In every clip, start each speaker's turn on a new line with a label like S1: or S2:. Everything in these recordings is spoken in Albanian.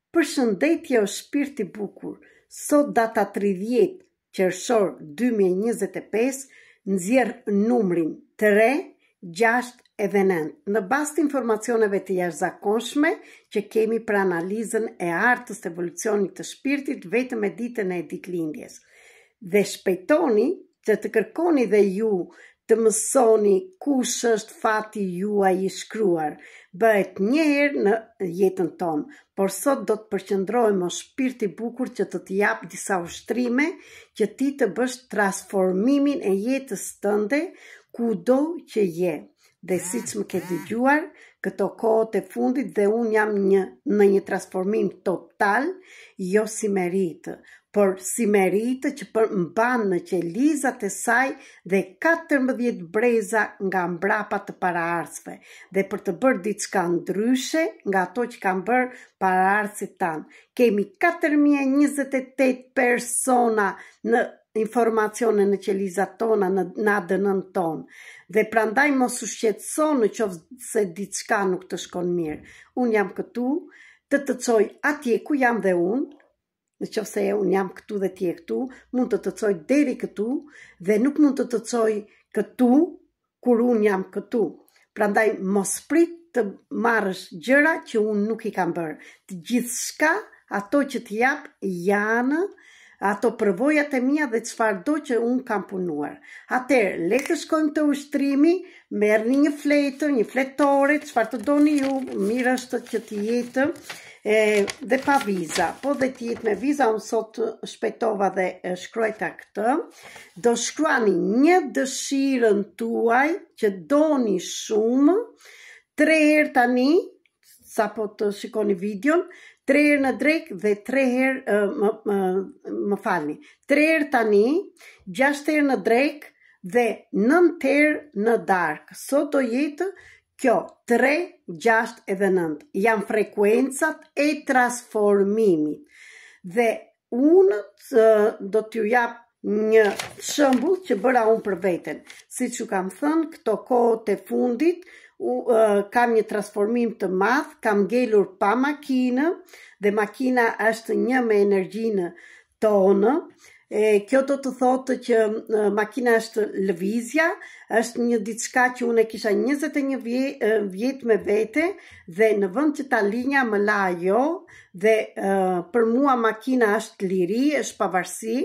S1: Përshëndetje o shpirt i bukur, sot data 30 qershor 2025 nxjerr numrin 369 në bazë të informacioneve të jashtëzakonshme që kemi për analizën e artës të evolucionit të shpirtit vetëm me ditën e ditëlindjes. Dhe shpejtoni që të kërkoni dhe ju të mësoni kush është fati juaj i shkruar. Bëhet një herë në jetën tonë, por sot do të përqendrohemi në shpirt i bukur që të jap disa ushtrime që ti të bësh transformimin e jetës tënde kudo që je. Dhe siç më ke dëgjuar, këto kohët e fundit dhe unë jam në një transformim total, jo si meritë, por si meritë që mban në qelizat e saj dhe 14 breza nga mbrapa të paraardhësve, dhe për të bërë diçka ndryshe nga ato që kanë bërë paraardhësit tanë. Kemi 4028 persona në informacione në qelizat tona, në ADN-n tonë. Dhe prandaj mos u shqetëso në qoftë se diçka nuk të shkon mirë. Unë jam këtu të të coj atje ku jam dhe unë, në qoftë se unë jam këtu dhe ti je këtu, mund të të coj deri këtu dhe nuk mund të të coj këtu kur unë jam këtu. Prandaj mos prit të marrësh gjëra që unë nuk i kam bërë. Të gjithçka ato që të jap janë ato përvojat e mia dhe çfarë do që unë kam punuar. Atëherë, le të shkojmë të ushtrimi, merrni një fletë, një fletore, çfarë të doni ju, mirë është që të jetë dhe pa viza. Po dhe të jetë me viza, unë sot shpejtova dhe shkruajta këtë. Do shkruani një dëshirën tuaj që doni shumë, 3 herë tani, sapo të shikoni videon, 3 herë në drek dhe 3 herë, më falni, 3 herë tani, 6 herë në drek dhe 9 herë në darkë. Sot do jetë kjo, 3, 6 edhe 9. Janë frekuencat e transformimit. Dhe unë do t'ju jap një shembull që bëra unë për veten. Siç ju kam thënë, këto kohët e fundit, kam një transformim të madh, kam ngelur pa makinë dhe makina është një me energjinë tonë. Kjo do të thotë që makina është lëvizja, është një diçka që unë e kisha 21 vjet me vete dhe në vend që ta linja më la ajo dhe për mua makina është liri, është pavarësi,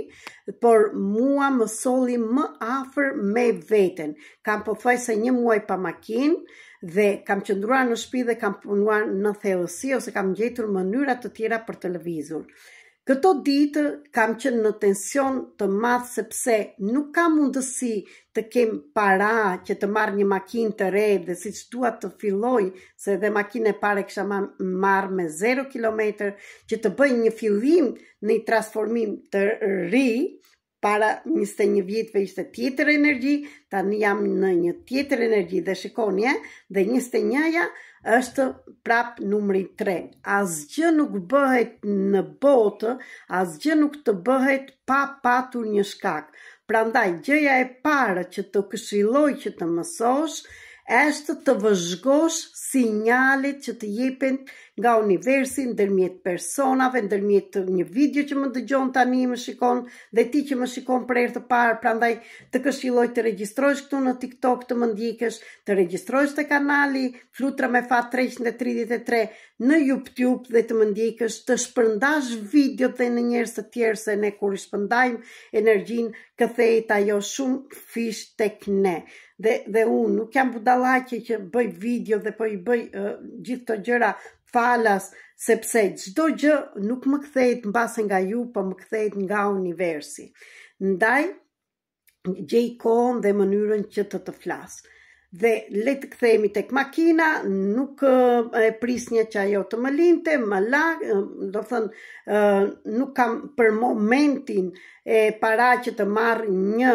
S1: por mua më solli më afër me veten. Kam pothuajse 1 muaj pa makinë dhe kam qëndruar në shtëpi dhe kam punuar në thellësi ose kam gjetur mënyra të tjera për të lëvizur. Këto ditë kam qenë në tension të madh sepse nuk kam mundësi të kem para që të marr një makinë të re dhe siç dua të filloj, se edhe makinën e parë kisha marrë me 0 kilometër, që të bëj një fillim në një transformim të ri. Para 21 vjetëve ishte tjetër energji, tani jam në një tjetër energji dhe shikoni, dhe 21-ja është prap numri 3. Asgjë nuk bëhet në botë, asgjë nuk të bëhet pa patur një shkak. Prandaj, gjëja e parë që të këshilloj që të mësosh, është të vëzhgosh sinjalet që të jepen nga universi ndërmjet personave, ndërmjet një video që më dëgjon tani më shikon dhe ti që më shikon për herë të parë. Prandaj të këshilloj të regjistrohesh këtu në TikTok, të më ndjekësh, të regjistrohesh te kanali Flutra me Fat 333 në YouTube dhe të më ndjekësh, të shpërndash videot dhe në njerëz të tjerë, se ne kur i shpërndajmë energjinë kthehet ajo shumë fish tek ne. Dhe unë nuk jam budallaqe që bëj video dhe po i bëj gjithë të gjëra falas, sepse çdo gjë nuk më kthehet mbase nga ju, po më kthehet nga universi. Ndaj, gjej kohën dhe mënyrën që të flas. Dhe le të kthehemi tek makina, nuk e prisnja që ajo të më linte, më la, do thënë, nuk kam për momentin para që të marr një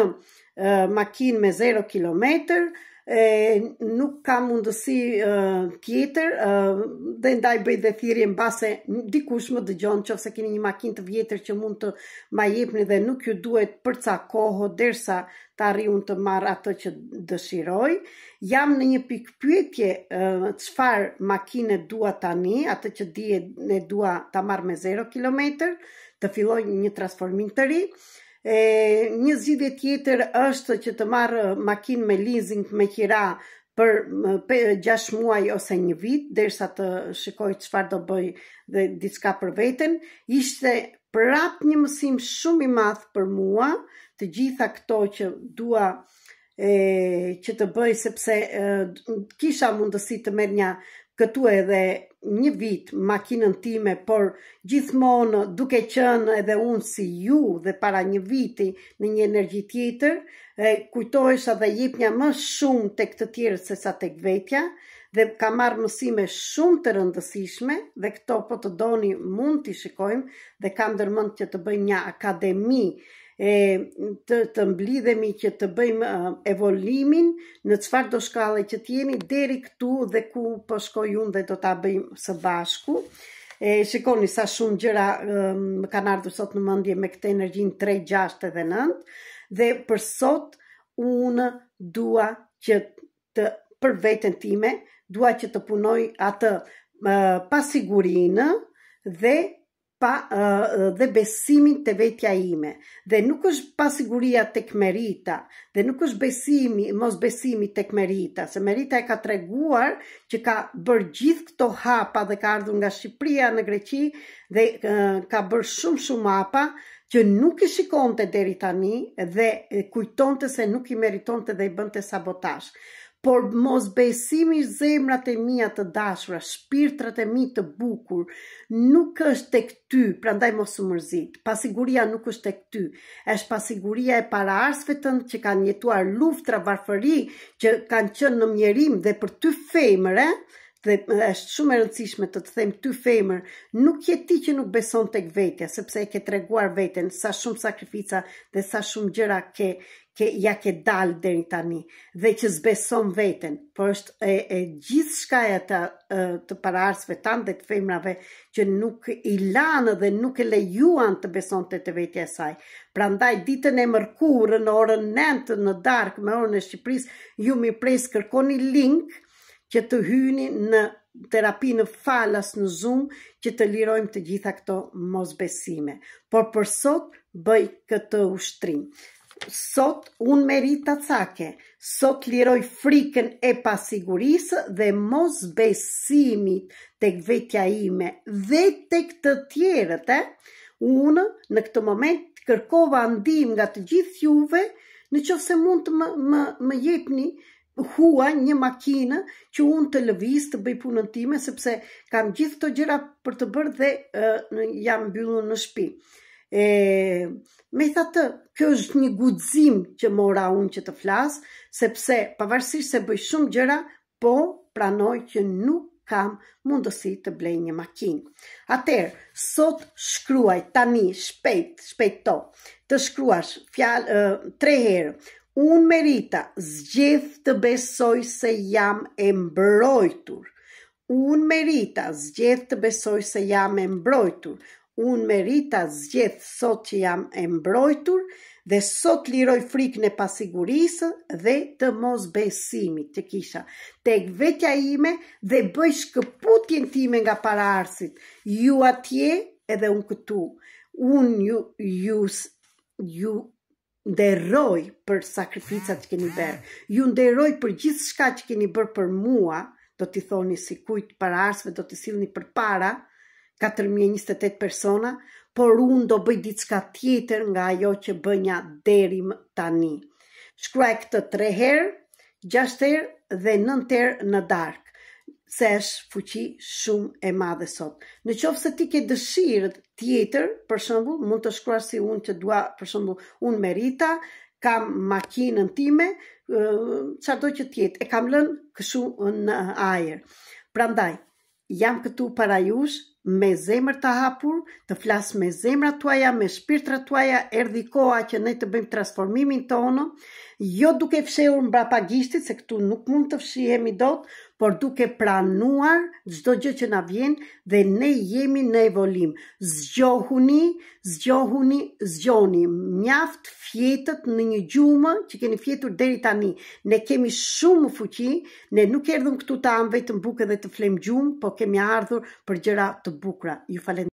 S1: makinë me 0 kilometër, nuk kam mundësi tjetër, dhe ndaj bëj dhe thirrje mbase dikush më dëgjon, nëse keni një makinë të vjetër që mund të ma jepni dhe nuk ju duhet për ca kohë derisa të arri unë të marr atë që dëshiroj. Jam në një pikë pyetje, çfarë makine dua tani, atë që dihet ne dua ta marr me 0 kilometër, të filloj një transformim të ri. Një zgjidhje tjetër është që të marr makinë me leasing me qira për 6 muaj ose një vit, derisa të shikoj çfarë do bëj dhe diçka për veten. Ishte prap një mësim shumë i madh për mua, të gjitha këto që dua që të bëj, sepse kisha mundësi të merrnja këtu edhe një vit makinën time, por gjithmonë duke qenë edhe unë si ju dhe para një viti në një energji tjetër, kujtohesha dhe jepnja më shumë tek të tjerët se sa tek vetja, dhe ka marrë mësime shumë të rëndësishme, dhe këto po të doni mund t'i shikojmë, dhe kam ndërmend që të bëjmë një akademi, të mblidhemi që të bëjmë evolimin në çfarë do shkallë që t'jeni deri këtu dhe ku po shkoj unë dhe do ta bëjmë së bashku. Shikoni sa shumë gjëra më kanë ardhur sot në mendje me këtë energjinë 3, 6 edhe 9, dhe për sot unë dua që për veten time, dua që të punoj atë pasigurinë dhe besimin të vetja ime. Dhe nuk është pasiguria tek Merita, dhe nuk është mos besimi tek Merita, se Merita e ka treguar që ka bërë gjithë këto hapa dhe ka ardhur nga Shqipëria në Greqi dhe ka bërë shumë hapa që nuk i shikonte deri tani dhe kujtonte se nuk i meritonte dhe i bënte sabotazh. Por mos besimi zemrat e mia të dashura, shpirtrat e mi të bukur, nuk është tek ty, prandaj mos u mërzit. Pasiguria nuk është tek ty, është pasiguria e paraarsve tënd që kanë jetuar luftra, varfëri, që kanë qenë në mjerim dhe për ty femër, dhe është shumë e rëndësishme të them ty femër, nuk je ti që nuk beson tek vetja, sepse e ke treguar veten sa shumë sakrifica dhe sa shumë gjëra ja ke dalë deri tani, dhe që zbeson veten, por është gjithë shkaja të paraarsve tanë dhe të femrave që nuk i lanë dhe nuk e lejuan të besonte të vetja e saj. Prandaj ditën e mërkurë në orën 9 në darkë me orën e Shqipërisë, ju mi pres kërkoni link që të hyni në terapi në falas në Zoom, që të lirojmë të gjitha këto mosbesime. Por për sot bëj këtë ushtrim. Sot unë Merita Cake, sot liroj frikën e pasigurisë dhe mos besimit tek vetja ime dhe tek të tjerët. Unë në këtë moment kërkova ndihmë nga të gjithë juve, në qoftë se mund të më jepni një makinë që unë të lëviz të bëj punën time, sepse kam gjithë këto gjëra për të bërë dhe jam mbyllur në shtëpi. Me thatë, kjo është një guxim që mora unë që të flas, sepse pavarësisht se bëj shumë gjëra, po pranoj që nuk kam mundësi të blej një makinë. Atëherë, sot shkruaj tani shpejt të shkruash fjalë 3 herë. Unë Merita zgjedh të besoj se jam e mbrojtur. Unë Merita zgjedh të besoj se jam e mbrojtur. Unë Merita zgjedh sot që jam e mbrojtur dhe sot liroj frikën e pasigurisë dhe të mosbesimit që kisha tek vetja ime dhe bëj shkëputjen time nga paraardhësit. Ju atje edhe unë këtu. Unë ju nderoj për sakrificat që keni bërë. Ju nderoj për gjithë shka që keni bërë për mua, do t'i thoni si kujt paraardhësve, do t'i sillni për para, 4.028 persona, por unë do bëj diçka tjetër nga ajo që bënja deri tani. Shkruaj këtë 3 herë, 6 herë dhe 9 herë në darkë, se është fuqi shumë e madhe sot. Në qoftë se ti ke dëshirë tjetër, për shembull, mund të shkruash si unë që dua, për shembull, unë Merita, kam makinën time, çfarëdo që të jetë, e kam lënë kështu në ajër. Prandaj, jam këtu para jush me zemër të hapur, të flas me zemrat tuaja, me shpirtrat tuaja, erdhi koha që ne të bëjmë transformimin tonë, jo duke fshehur mbrapa gishtit, se këtu nuk mund të fshihemi dot, por duke pranuar çdo gjë që na vjen dhe ne jemi në evolim. Zgjohuni, mjaft fjetët në një gjumë që keni fjetur deri tani. Ne kemi shumë fuqi, ne nuk erdhëm këtu të am vetëm bukë dhe të flem gjumë, po kemi ardhur për gjëra të bukura. Ju falenderoj.